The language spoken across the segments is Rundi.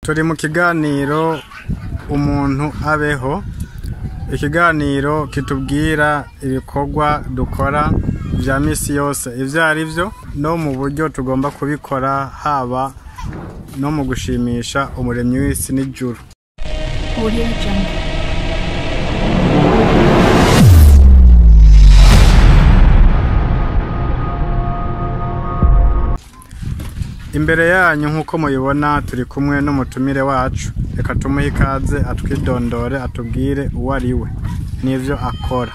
turi mu kiganiro umuntu abeho, ikiganiro kitubwira ibikorwa dukora vya misi yose ivyo ari vyo no mu buryo tugomba kubikora, haba no mu gushimisha umuremyi w'isi n'ijuru. Imbere yanyu nkuko mubibona turi kumwe n'umutumire wacu, reka tumuhe ikaze atwidondore atubwire uwo ari we n'ivyo akora.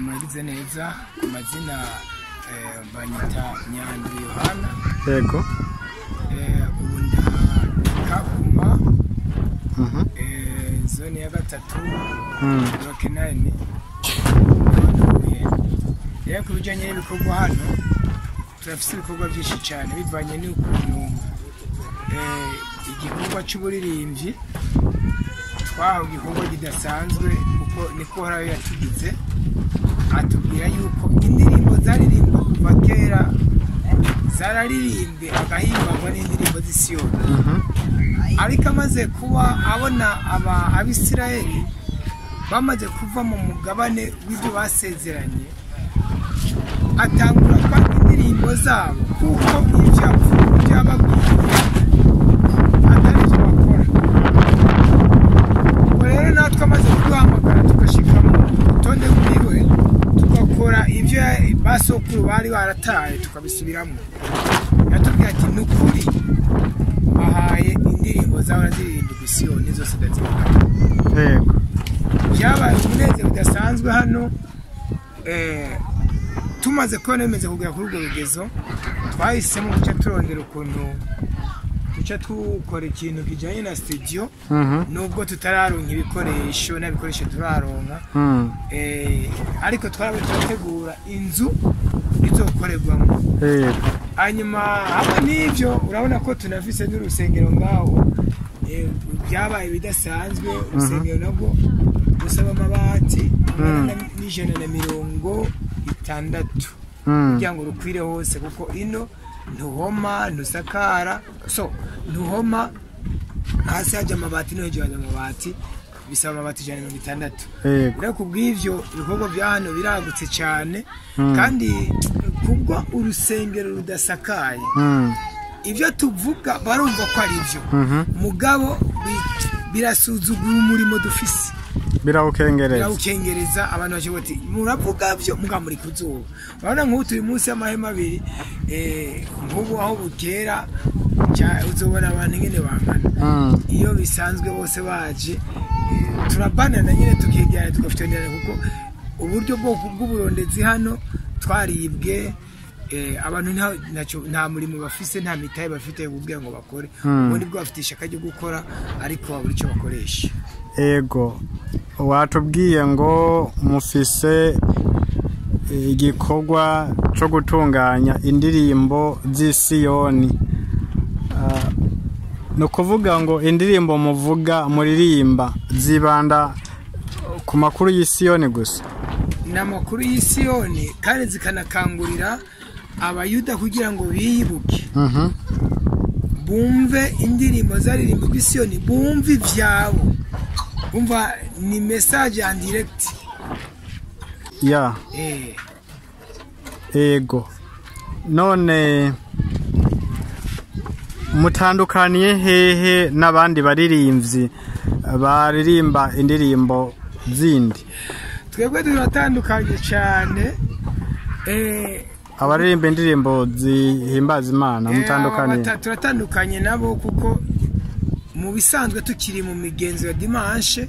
Muragize neza, ku mazina banyita Nyandwi Yohana. Yego. Ubu ndakaguma zone ya gatatu Rokenani. Rero ku bijanye n'ibikorwa hano turafise ibikorwa byinshi cyane bivanye n'ukuntu igikorwa cy'uburirimbyi twaho igikorwa kidasanzwe kuko niko harayo yatugize, atubwira yuko indirimbo zaririmbwa kuva kera zararirimbwe agahimbagwa n'indirimbo z'Isiyoni. Ariko amaze kuba abona abisirayeli bamaze kuva mu mugabane w'ibyo basezeranye, atangura kwa indirimbo zabo kuko ivyababwiye atari byo bakora. Ubwo rero natwe amaze kuduhamagara tugashika mu rutonde rwiwe tugakora ibyo basokuru bari barataye tukabisubiramo, yatubwira ati nukuri bahaye indirimbo zabo ziririmba Siyoni zose ndazibona. Yego. Byabaye umunezero udasanzwe hano. Tumaze kubona bimeze kugera kuri urwo rugezo, twahisemo guca turondera ukuntu duca tukora ikintu kijyanye na studio, nubwo tutararonka ibikoresho n'ibikoresho turaronka, ariko twarabe turategura inzu izokorerwamo. Hanyuma hamwe n'ivyo urabona ko tunafise n'urusengero ngaho, byabaye bidasanzwe. Urusengero nabwo rusaba amabati n'160 kugira ngo rukwire hose, kuko ino ntuhoma ntusakara, so ntuhoma hasi haja amabati no hejuru haja amabati, bisaba amabati 160. Rero kubw'ivyo ibikorwa bya hano biragutse cyane, kandi kubwo urusengero rudasakaye ivyo tuvuga barumva ko ari byo, mugabo birasuzugura umurimo dufise, birawukengereza abantu baje bati muravuga byo muga muri kuzuba. Urabona nk'ubu turi munsi y'amahema 2, nk'ubu aho bukera uzobona abantu ngene bangana. Iyo bisanzwe bose baje turabanana nyine tukigana tugafitonera, kuko uburyo bw'uburondezi hano twaribwe. Abantu nta murimo bafise, nta mitahe bafite kugira ngo bakore, ubundi bwo bafite ishaka ryo gukora ariko babura icyo bakoresha. Ego, watubwiye ngo mufise igikorwa cyo gutunganya indirimbo z'Isiyoni. No kuvuga ngo indirimbo muvuga muririmba zibanda ku makuru y'Isiyoni gusa? N'amakuru y'Isiyoni, kandi zikanakangurira abayuda kugira ngo biyibuke, bumve indirimbo zaririmbwa Isiyoni, bumve ivyabo, bumva ni message en direct. Ya. Ego. None mutandukaniye hehe n'abandi baririmbyi baririmba indirimbo zindi? Twebwe turatandukanye cyane. Abaririmba indirimbo zihimbaza Imana mutandukanye? Turatandukanye nabo kuko mu bisanzwe tukiri mu migenzo ya dimanche,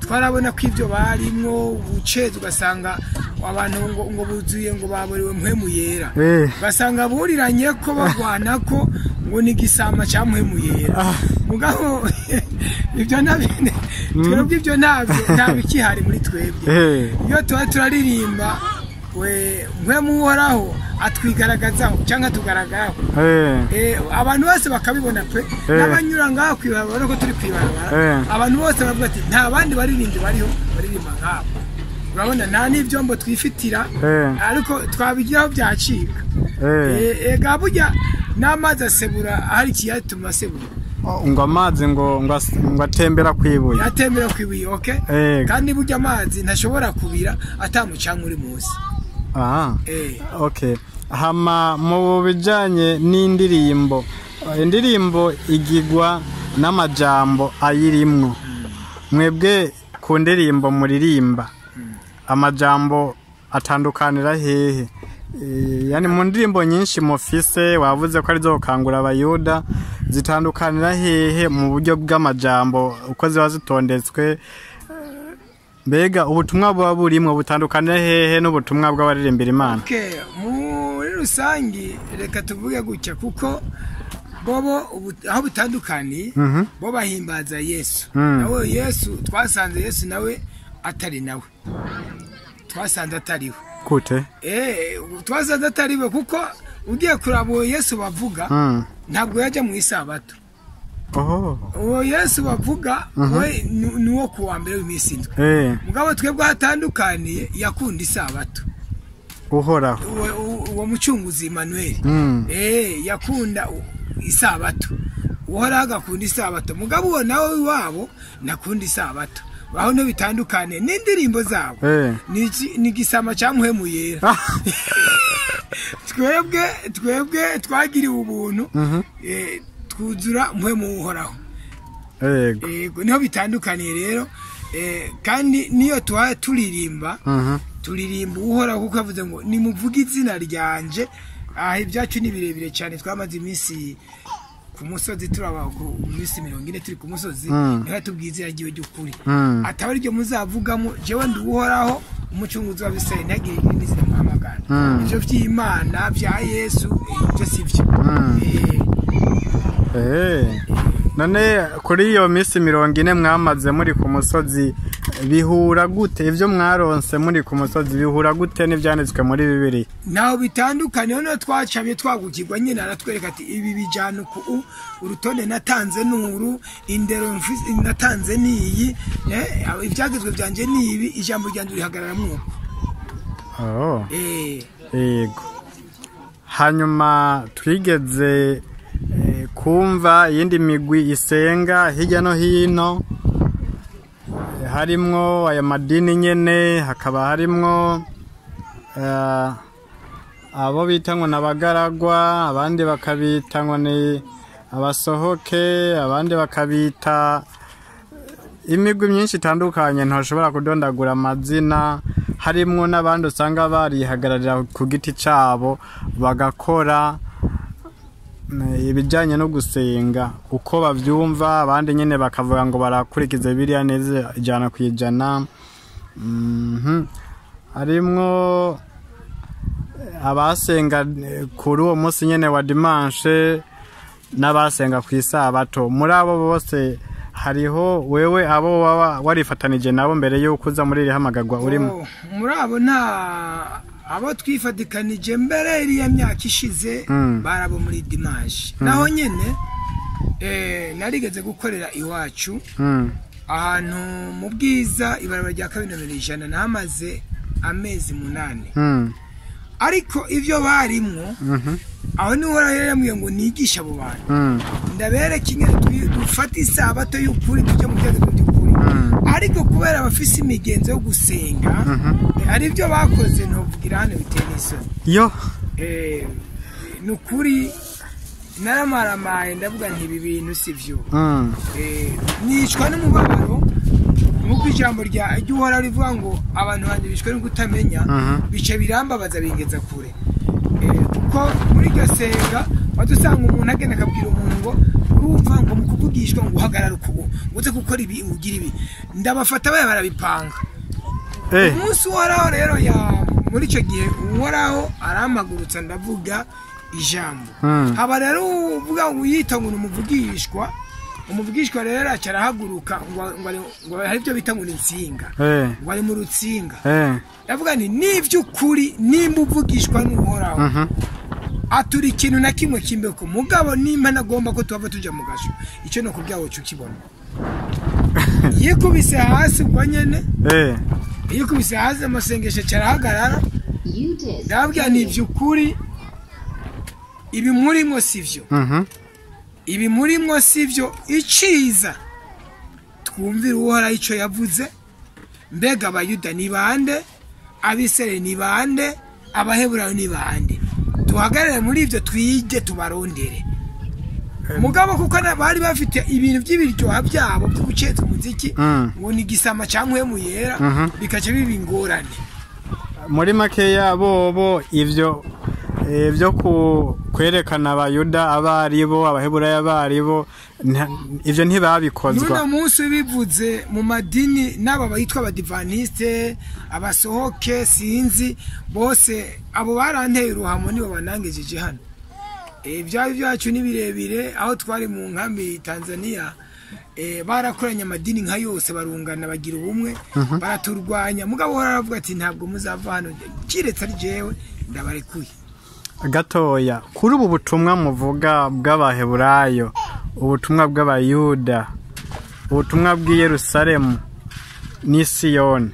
twarabona ko ivyo barimwo ubucezi, ugasanga abantu ngo buzuye ngo baburiwe mpwemu yera, ugasanga buriranye ko bagwana ko ngo ni gisama cya mpwemu yera. Mugabo ibyo nabine twebwe ibyo ntabwo ikihari muri twebwe. Iyo turaririmba we mpwemu uhoraho atwigaragazaho cyangwa tugaragaraho, abantu bose bakabibona pe, n'abanyura ngaho kwibarabara ko turi kwibarabara, abantu bose baravuga ati nta bandi baririmbyi bariho baririmba nkabo. Urabona nta n'ivyombo twifitira, ariko twabigiraho byacika. Ega burya n'amazi asebura hari ikiyatuma asebura ngo amazi ngo atembera kwibuye atembera kwibuye okay kandi burya amazi ntashobora kubira atamucanga uri munsi okay hama mu bijanye n'indirimbo indirimbo igigwa n'amajambo ayirimwo mwebwe ku ndirimbo muririmba amajambo atandukanira hehe yani mu ndirimbo nyinshi mufise wavuze ko ari zo kangura abayuda zitandukanira hehe mu buryo bw'amajambo uko ziba zitondetswe mbega ubutumwa buba burimwe butandukanira hehe n'ubutumwa bw'abaririmbira Imana muri rusangi reka tuvuge gutya kuko bobo aho butandukaniye bo bahimbaza Yesu nawe Yesu twasanze Yesu nawe atari nawe twasanze atariwe gute twasanze atariwe kuko ugiye kurabo Yesu bavuga ntabwo yajya mu isabato uwo Yesu bavuga we nuwo kuwa mbere w'iminsi indwi mugabo twebwe hatandukaniye yakunda isabato uhoraho uwo mucunguzi Emmanuel yakunda isabato uhoraho agakunda isabato mugabo uwo nawe wabo nakunda isabato baho no bitandukane n'indirimbo zabo ni gisama cyamuhemuye twebwe twagiriwe ubuntu twuzura muhemu uhoraho yego niho bitandukaniye rero kandi niyo turirimba turirimba uhoraho kuko avuze ngo nimuvuge izina ryanje ibyacu ni birebire cyane twamaze iminsi ku musozi turaba ku minsi 40 turi ku musozi niho tubwize yagiwe cy'ukuri ataba ari byo muzavugamo jewe ndi uhoraho umucunguzi wa Bisirayeli ntagiye n'izina muhamagara ibyo by'Imana bya Yesu ibyo sivyo none kuri iyo minsi 40 mwamaze muri ku musozi bihura gute ivyo mwaronse muri ku musozi bihura gute n'ivyanditswe muri Bibiliya naho bitandukanye no twacamye twagukirwa nyine aratwereka ati ibi bijana ku urutonde natanze nuru indero natanze niyi ivyagezwe byanje nibi ijambo ryanje rihagararamo yego hanyuma twigeze kumva yindi migwi isenga hirya no hino harimwo aya madini nyene hakaba harimwo abo bitangwa n'abagaragwa abandi bakabitangwa ni abasohoke abandi bakabita imigwi myinshi itandukanye ntashobora kudondagura amazina harimwo n'abandi usanga barihagararira ku giti cabo bagakora ibijanye no gusenga uko bavyumva abandi nyene bakavuga ngo barakurikiza Bibiliya neza ijana kwijana harimwo abasenga kuri uwo munsi nyene wa dimanche n'abasenga ku isabato muri abo bose hariho wewe abo warifatanije nabo mbere yo kuza muri iri hamagagwa urimo muri abo nta abo twifadikanije mbere iriya myaka ishize barabo muri dimanche naho nyene narigeze gukorera iwacu ahantu mu bwiza ibarabara rya 200 namaze amezi 8 ariko ivyo barimwo aho ni hora yemwe ngo nigisha abo bantu ndabereka ingene dufata isabato y'ukuri tujye mu byago by'ukuri ariko kubera abafise imigenzo yo gusenga ari byo bakoze ntuvugira hano biteye isoni yo nukuri naramaramaye ndavuga nti ibi bintu sivyo nicwa n'umubabaro nuko ijambo ry'uhora rivuga ngo abantu banje bishwe no kutamenya bice birambabaza bingeza kure kuko muri iryo senga badusanga umuntu agenda akabwira umuntu ngo urumva ngo mukuvugishwa ngo uhagarara uko uze gukora ibi ugira ibi ndabafata baye barabipanga umunsi waraho rero ya muri icyo gihe uhoraho aramagurutsa ndavuga ijambo haba rero uvuga ngo yita ngo umuvugishwa umuvugishwa rero acarahaguruka ngo hari byo bita ngo insinga ngo ari mu rutsinga ndavuga ni nivy'ukuri nimba uvugishwa n'uhoraho aturi ikintu na kimwe kimbeko mugabo nimba nagomba ko tuva tuja mu gasho icyo no kubyawo cyo kibona yikubise hasi ubwo nyene yikubise hasi amasengesho carahagarara ndabwira ni ivy'ukuri ibi murimo sivyo ibi murimo sivyo iciza twumvira uhoraho ico yavuze mbega abayuda ni bande abisirayeli ni bande abaheburayo ni bande tuhagarare muri ivyo twige tubarondere mugabo kuko bari bafite ibintu by'ibiryoha byabo byo guceza umuziki ngo ni gisama cyangwa mu yera bikaje bibingorane muri makeya bobo ivyo byo kwerekana abayuda abaribo abaheburayo abaribo ivyo ntibabikozwa nuno munsi bivuze mu madini n'aba bayitwa abadivaniste abasohoke sinzi bose abo baranteye uruhamo nibo banangejeje hano ibyawe byacu ni birebire aho twari mu nkambi Tanzania barakoranye amadini nka yose barungana bagira ubumwe baraturwanya mugabo haravuga ati ntabwo muzava hano kiretse ari jewe ndabarekuye gatoya kuri ubu butumwa muvuga bw'abaheburayo ubutumwa bw'abayuda ubutumwa bw'i Yerusalemu ni Siyoni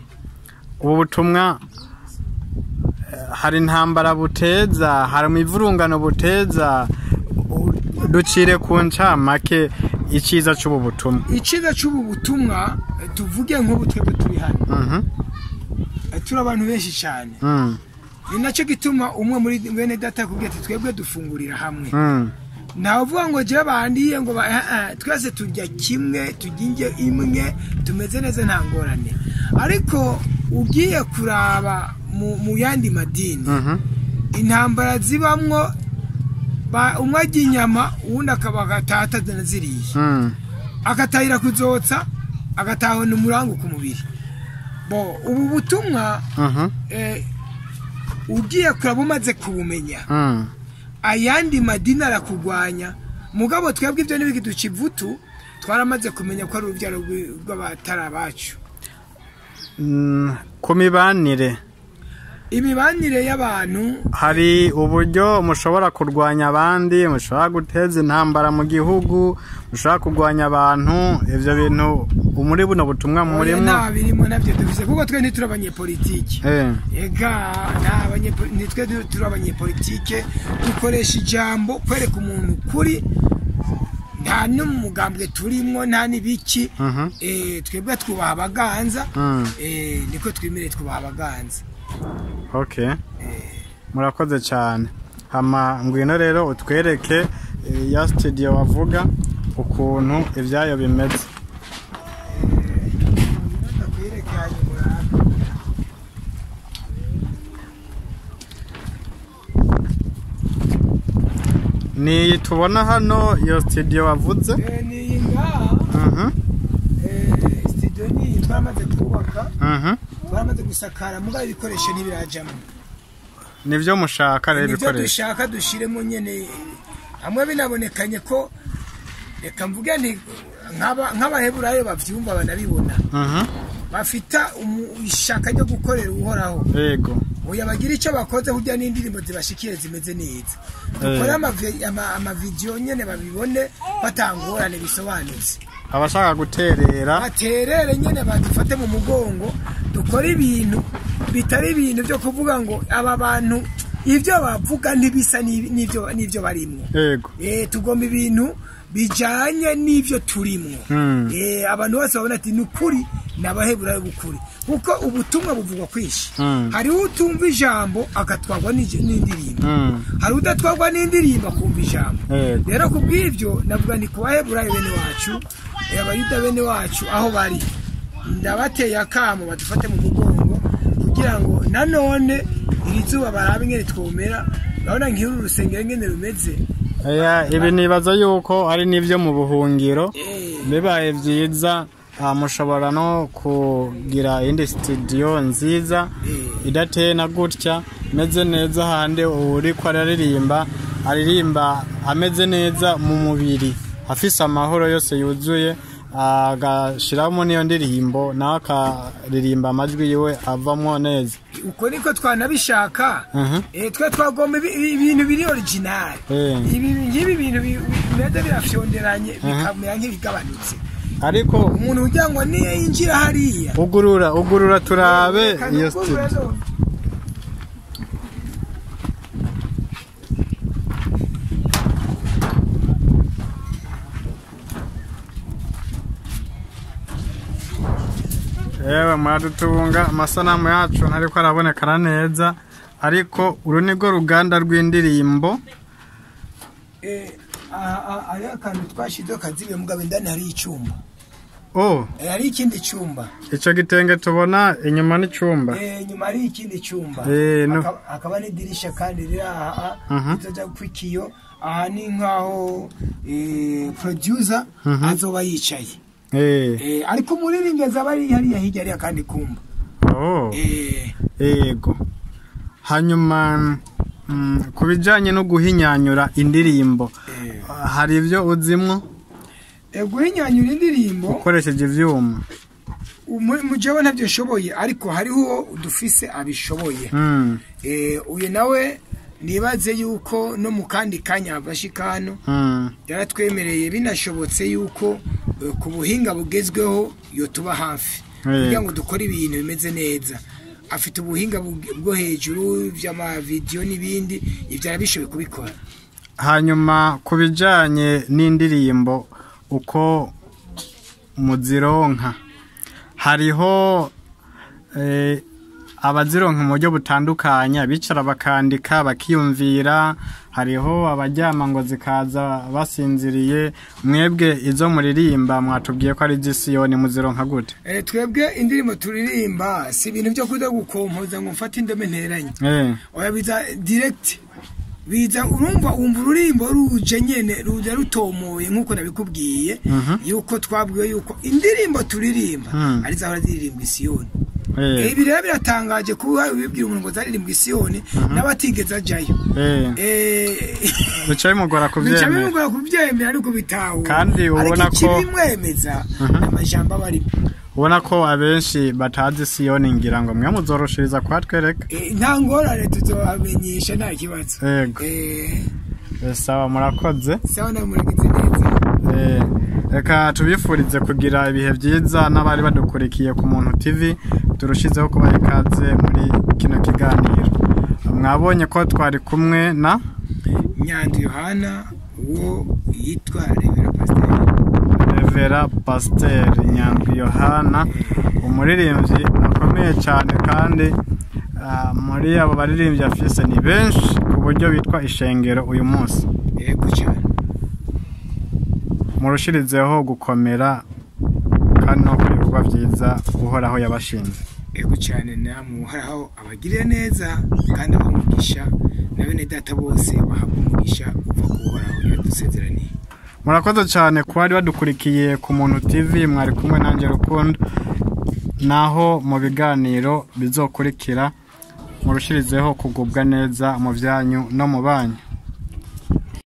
ubu butumwa hari intambara buteza hari imivurungano buteza ducire ku ncamake iciza cy'ubu butumwa iciza cy'ubu butumwa tuvuge nk'ubu twebwe turi hano turi abantu benshi cyane ni nacyo gituma umwe muri bene data kubwira ati twebwe dufungurira hamwe ntavuga ngo je bandiye ngo twese tujya kimwe tujinge imwe tumeze neza nta ngorane ariko ugiye kuraba mu yandi madini intambara zibamwo umwe ajya inyama uwundi akaba gatata ziriye akatahira kuzotsa agatahana umurango ku mubiri ubu butumwa ugiye kuraba umaze kubumenya ayandi madini arakugwanya mugabo twebwe ibyo n'ibiki dukivutu twaramaze kumenya ko ari urubyaro rw'abatari abacu ku mibanire imibanire y'abantu hari uburyo mushobora kurwanya abandi mushobora guteza intambara mu gihugu mushobora kurwanya abantu ivyo bintu muri buno butumwa murimo nta birimo nabyo dubize kuko twe ntituri abanyepolitike ega nitwe turi abanyepolitike dukoresha ijambo kwereka umuntu kuri nta n'umugambwe turimo nta n'ibiki twebwe twubaha abaganza niko twimire twubaha abaganza okay murakoze cyane hama ngwino rero utwereke ya studio wavuga ukuntu ivyayo bimeze ni tubona hano iyo studio wavuze ni inga studio ni twamaze kubaka twamaze gusakara muga ibikoresho ntibirajamo nivyo mushaka rero ibikoresho nivyo dushaka dushiremo nyene hamwe binabonekanye ko reka mvuge nti nk'abaheburayo bavyumva banabibona bafita ishaka ryo gukorera uhoraho yego oya bagira icyo bakoze burya n'indirimbo zibashikire zimeze neza dukora amavideo nyene babibone batangorane bisobanutse abashaka guterera baterere nyene badufate mu mugongo dukora ibintu bitari ibintu byo kuvuga ngo aba bantu ivyo bavuga ntibisa n'ivyo barimwo yego tugomba ibintu bijanye n'ivyo turimo abantu bose babona ati nukuri nabaheburayo bukuri kuko ubutumwa buvugwa kwishi hari utumva ijambo agatwagwa n'indirimbo hari udatwagwa n'indirimbo akumva ijambo rero kubw'ivyo navuga ni kubaheburayo bene wacu abayuda bene wacu aho bari ndabateye akamo badufate mu mugongo kugira ngo nanone irizuba barabe ngene twomera urabona nk'uru rusengero ngene rumeze ibi nibaza yuko ari nivyo mu buhungiro bibaye vyiza mushobora no kugira indi studio nziza idateye na gutya meze neza hande uri ko aririmba ameze neza mu mubiri afise amahoro yose yuzuye agashiramo niyo ndirimbo nawe akaririmba amajwi yiwe avamwo neza uko niko twanabishaka twe twagomba ibintu biri original ibi bintu bimeze birafyonderanye bikamera nk'ibigabanutse ariko umuntu ujya ngo niyo yinjira hariya ugurura turabe iyo studio yewe muradutunga amasanamu yacu ntariko arabonekana neza ariko uru nigo ruganda rw'indirimbo ari akantu twashizeho kazibe mugabo indani hari icyumba hari ikindi cyumba icyo gitenge tubona inyuma n'icumba inyuma hari ikindi cyumba akaba n'idirisha kandi riri aha izoja kwikiyo aha ni nkaho producer azoba yicaye ariko umuririmbyi azaba ari hariya hirya hariya kandi kumba yego hanyuma ku bijyanye no guhinyanyura indirimbo hari ibyo uzimwo guhinyanyura indirimbo ukoresheje ivyuma mujewe ntabyo shoboye ariko hariho udufise abishoboye uyu nawe nibaze yuko no mu kandi kanya bashikano yaratwemereye binashobotse yuko ku buhinga bugezweho yo tuba hafi kugira ngo dukore ibintu bimeze neza afite ubuhinga bwo hejuru by'ama video n'ibindi ivyo arabishoboye kubikora hanyuma ku bijanye n'indirimbo uko muzironka hariho abazironka mu buryo butandukanye bicara bakandika bakiyumvira hariho abajyama ngo zikaza basinziriye mwebwe izo muririmba mwatubwiye ko ari Siyoni muzironka gute twebwe indirimbo turirimba si ibintu byo kuda gukompoza ngo mfate indome nteranye oya biza direct biza urumva ururimbo ruje nyene ruja rutomoye nkuko nabikubwiye yuko twabwiye yuko indirimbo turirimba ari zahora ziririmba Siyoni ibi rero biratangaje kuba bibwira umuntu ngo zaririmba Siyoni n'abatigeze ajayo bicaye mugora kuvyemera ariko bitaho kandi ubona ko kimwemeza amajambo bari ubona ko abenshi batazi Siyoni ngira ngo mwe muzoroshiriza kwatwereka nta ngorane tuzobamenyesha nta kibazo sawa murakoze sawa na muragize neza reka tubifurize kugira ibihe byiza n'abari badukurikiye ku Muntu TV turushizeho kubaha ikaze muri kino kiganiro mwabonye ko twari kumwe na Nyandwi Yohana uwo yitwa Revera Pasteur Nyandwi Yohana umuririmbyi akomeye cyane kandi muri abo baririmbyi afise ni benshi ku buryo bitwa ishengero uyu munsi yego cyane murushirizeho gukomera kandi no kubikorwa byiza uhoraho yabashinze yego cyane namwe uhoraho abagirira neza kandi abamugisha na bene data bose bahamugisha uva kuhoraho yadusezeraniye murakoze cyane ko bari badukurikiye ku Muntu TV mwari kumwe nanjye Rukundo naho mu biganiro bizokurikira murushirizeho kugubwa neza mu byanyu no mu banyu